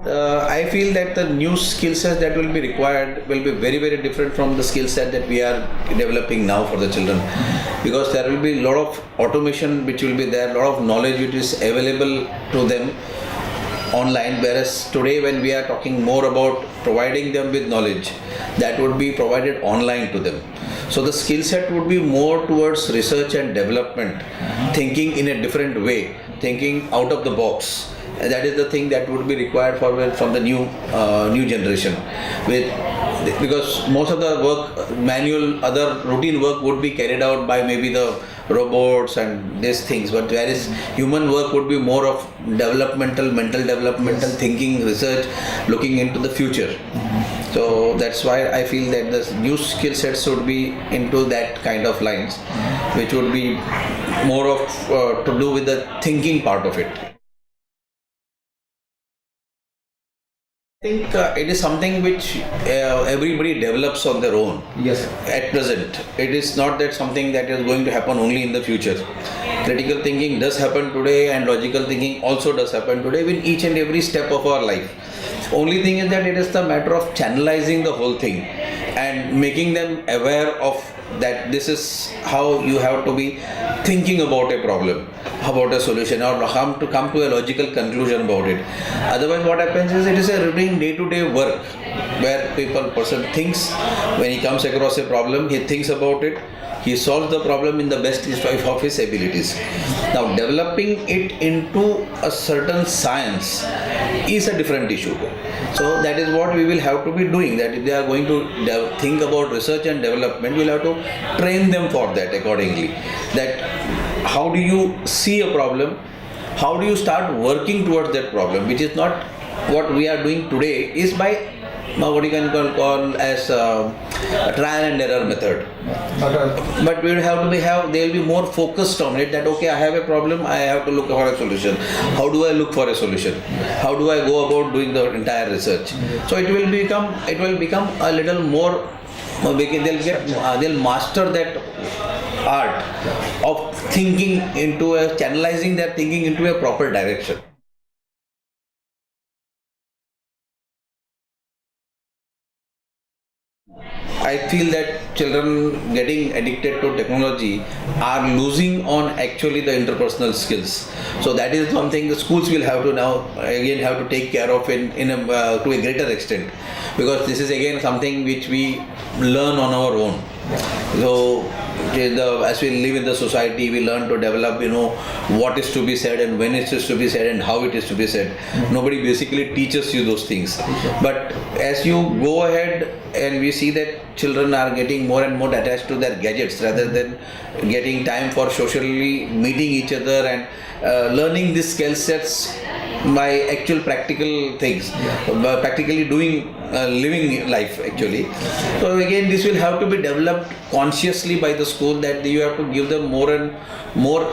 I feel that the new skill set that will be required will be very, very different from the skill set that we are developing now for the children, because there will be a lot of automation which will be there, a lot of knowledge which is available to them online, whereas today when we are talking more about providing them with knowledge that would be provided online to them. So the skill set would be more towards research and development, thinking in a different way, thinking out of the box. And that is the thing that would be required from the new generation, with because most of the work, manual, other routine work would be carried out by maybe the robots and these things, but whereas human work would be more of developmental, mental developmental thinking, research, looking into the future. So that's why I feel that the new skill sets should be into that kind of lines, which would be more of to do with the thinking part of it. I think it is something which everybody develops on their own. Yes, sir. At present, it is not that something that is going to happen only in the future. Critical thinking does happen today, and logical thinking also does happen today in each and every step of our life. Only thing is that it is the matter of channelizing the whole thing and making them aware of that this is how you have to be thinking about a problem, about a solution, or come to a logical conclusion about it. Otherwise, what happens is it is a routine day-to-day work where person thinks. When he comes across a problem, he thinks about it, he solves the problem in the best of his abilities. Now, developing it into a certain science is a different issue. So that is what we will have to be doing, that if they are going to think about research and development, we will have to train them for that accordingly. That how do you see a problem, how do you start working towards that problem, which is not what we are doing today, is by what you can call as a trial and error method. But we will have to they will be more focused on it, that okay, I have a problem, I have to look for a solution. How do I look for a solution? How do I go about doing the entire research? So it will become a little more, they'll master that art of thinking channelizing their thinking into a proper direction. I feel that children getting addicted to technology are losing on actually the interpersonal skills. So that is something the schools will have to now again have to take care of to a greater extent, because this is again something which we learn on our own. So as we live in the society, we learn to develop, what is to be said and when it is to be said and how it is to be said. Nobody basically teaches you those things. But as you go ahead and we see that children are getting more and more attached to their gadgets rather than getting time for socially meeting each other and learning these skill sets by actual practical things, by practically doing living life actually. So again, this will have to be developed consciously by the school, that you have to give them more and more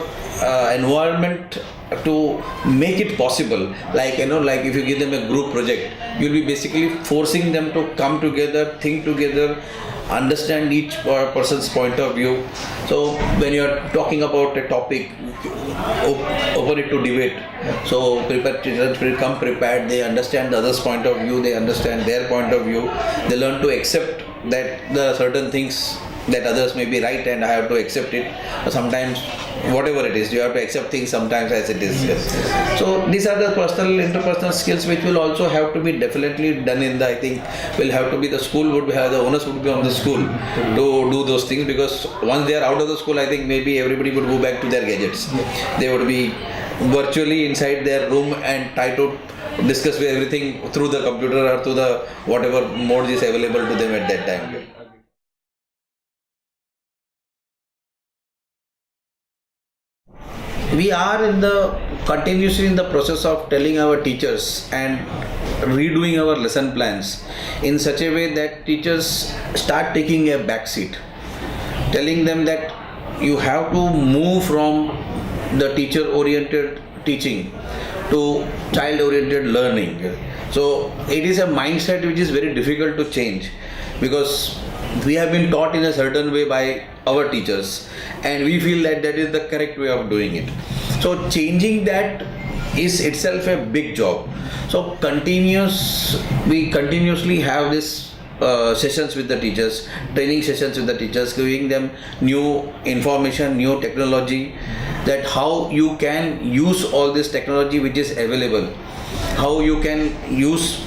environment to make it possible. Like if you give them a group project, you'll be basically forcing them to come together, think together, understand each person's point of view. So when you are talking about a topic, open it to debate. So children come prepared, they understand the other's point of view, they understand their point of view, they learn to accept that the certain things that others may be right and I have to accept it. Sometimes whatever it is, you have to accept things sometimes as it is. So these are the interpersonal skills which will also have to be definitely done I think will have to be the onus would be on the school to do those things, because once they are out of the school, I think maybe everybody would go back to their gadgets. They would be virtually inside their room and try to discuss everything through the computer or through the whatever mode is available to them at that time. We are continuously in the process of telling our teachers and redoing our lesson plans in such a way that teachers start taking a back seat, telling them that you have to move from the teacher-oriented teaching to child-oriented learning. So it is a mindset which is very difficult to change, because we have been taught in a certain way by our teachers and we feel that that is the correct way of doing it. So changing that is itself a big job. So we continuously have this sessions with the teachers, training sessions with the teachers, giving them new information, new technology, that how you can use all this technology which is available, how you can use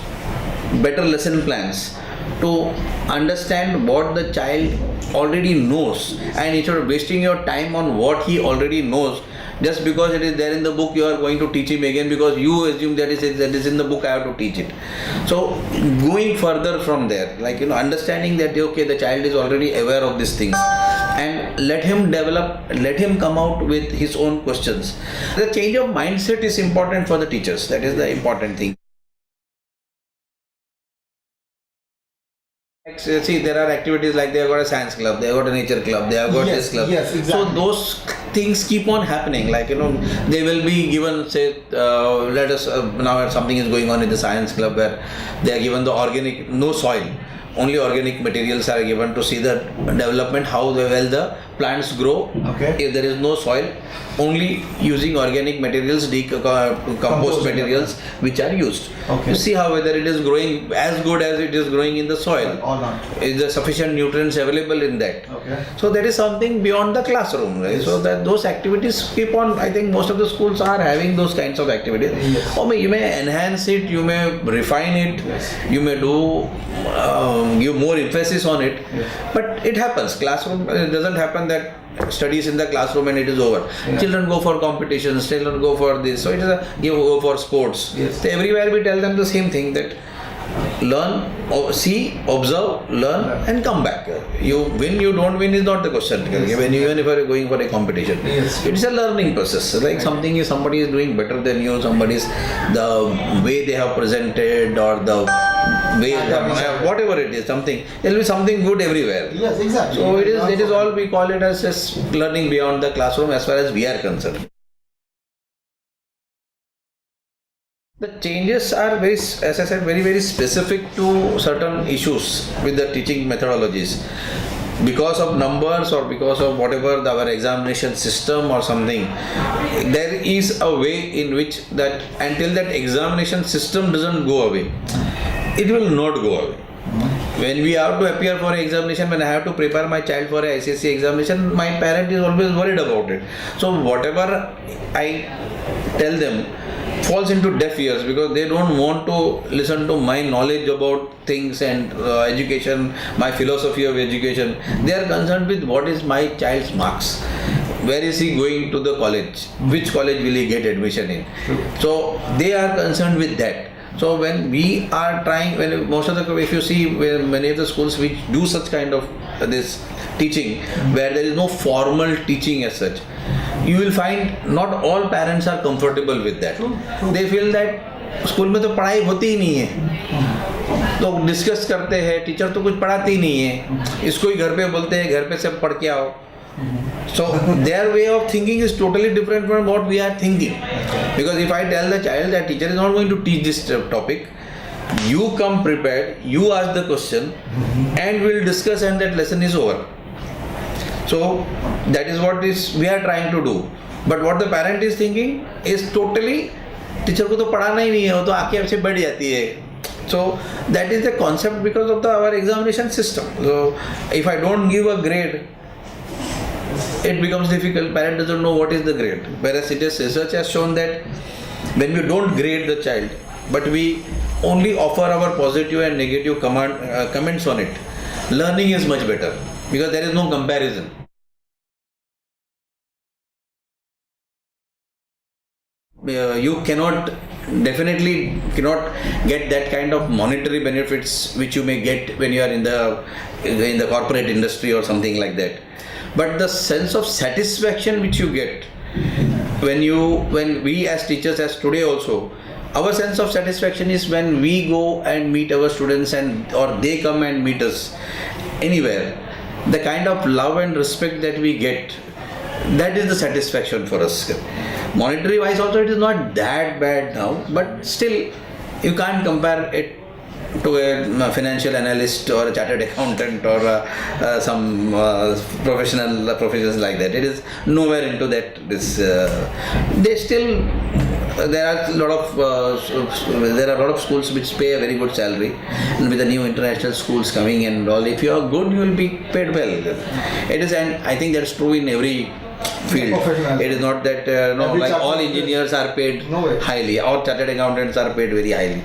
better lesson plans to understand what the child already knows, and instead of wasting your time on what he already knows, just because it is there in the book you are going to teach him again because you assume that is in the book, I have to teach it. So going further from there, like understanding that okay, the child is already aware of these things, and let him develop, let him come out with his own questions. The change of mindset is important for the teachers. That is the important thing. See, there are activities like they have got a science club, they have got a nature club, they have got this club. Yes, exactly. So those things keep on happening. Like they will be given, say, let us now something is going on in the science club where they are given the organic, no soil, only organic materials are given to see the development, how well the plants grow. Okay. If there is no soil, only using organic materials, compost materials which are used. Okay. You see how whether it is growing as good as it is growing in the soil. Or not. Is there sufficient nutrients available in that? Okay. So that is something beyond the classroom, right? Yes. So that those activities keep on. I think most of the schools are having those kinds of activities. Yes. Or you may enhance it, you may refine it, Yes. you may do give more emphasis on it. Yes. But it happens. Classroom, it doesn't happen that studies in the classroom and it is over. Yeah. Children go for competitions, children go for this. So it is you go for sports. Yes. So everywhere we tell them the same thing, that learn, see, observe, learn, and come back. You win, you don't win is not the question. Yes. Even if you are going for a competition, Yes. it's a learning process. Like something is somebody is doing better than you, somebody's the way they have presented or the way whatever it is, something there will be something good everywhere. Yes, exactly. So it is all, we call it as learning beyond the classroom as far as we are concerned. The changes are very, as I said, very, very specific to certain issues with the teaching methodologies. Because of numbers or because of whatever our examination system or something, there is a way in which that until that examination system doesn't go away, it will not go away. When we have to appear for an examination, when I have to prepare my child for a SSC examination, my parent is always worried about it. So whatever I tell them falls into deaf ears because they don't want to listen to my knowledge about things and education, my philosophy of education. They are concerned with what is my child's marks. Where is he going to the college? Which college will he get admission in? So they are concerned with that. So when we are trying, when most of the, if you see many of the schools which do such kind of this teaching, where there is no formal teaching as such, you will find not all parents are comfortable with that. They feel that school में तो पढ़ाई होती ही नहीं है, तो discuss करते हैं, teacher तो कुछ पढ़ाती ही नहीं है, इसको ही घर पे बोलते हैं घर पे सब पढ़ के आओ. So their way of thinking is totally different from what we are thinking. Because if I tell the child that teacher is not going to teach this topic, you come prepared, you ask the question, and we'll discuss, and that lesson is over. So that is what we are trying to do. But what the parent is thinking is totally, teacher को तो पढ़ाना ही नहीं है, वो तो आके आपसे बैठ जाती है. So that is the concept because of our examination system. So if I don't give a grade, it becomes difficult. Parent doesn't know what is the grade. Whereas research has shown that when we don't grade the child, but we only offer our positive and negative comments on it, learning is much better because there is no comparison. You definitely cannot get that kind of monetary benefits which you may get when you are in the corporate industry or something like that. But the sense of satisfaction which you get when we as teachers, as today also, our sense of satisfaction is when we go and meet our students or they come and meet us anywhere. The kind of love and respect that we get, that is the satisfaction for us. Monetary wise also it is not that bad now, but still you can't compare it to a financial analyst or a chartered accountant or some professions like that. It is nowhere into that. They still there are a lot of schools which pay a very good salary, and with the new international schools coming and all, if you are good, you will be paid well. It is, and I think that's true in every field. Professional. It is not that no, Every like all chartered- engineers are paid No way. highly, all chartered accountants are paid very highly.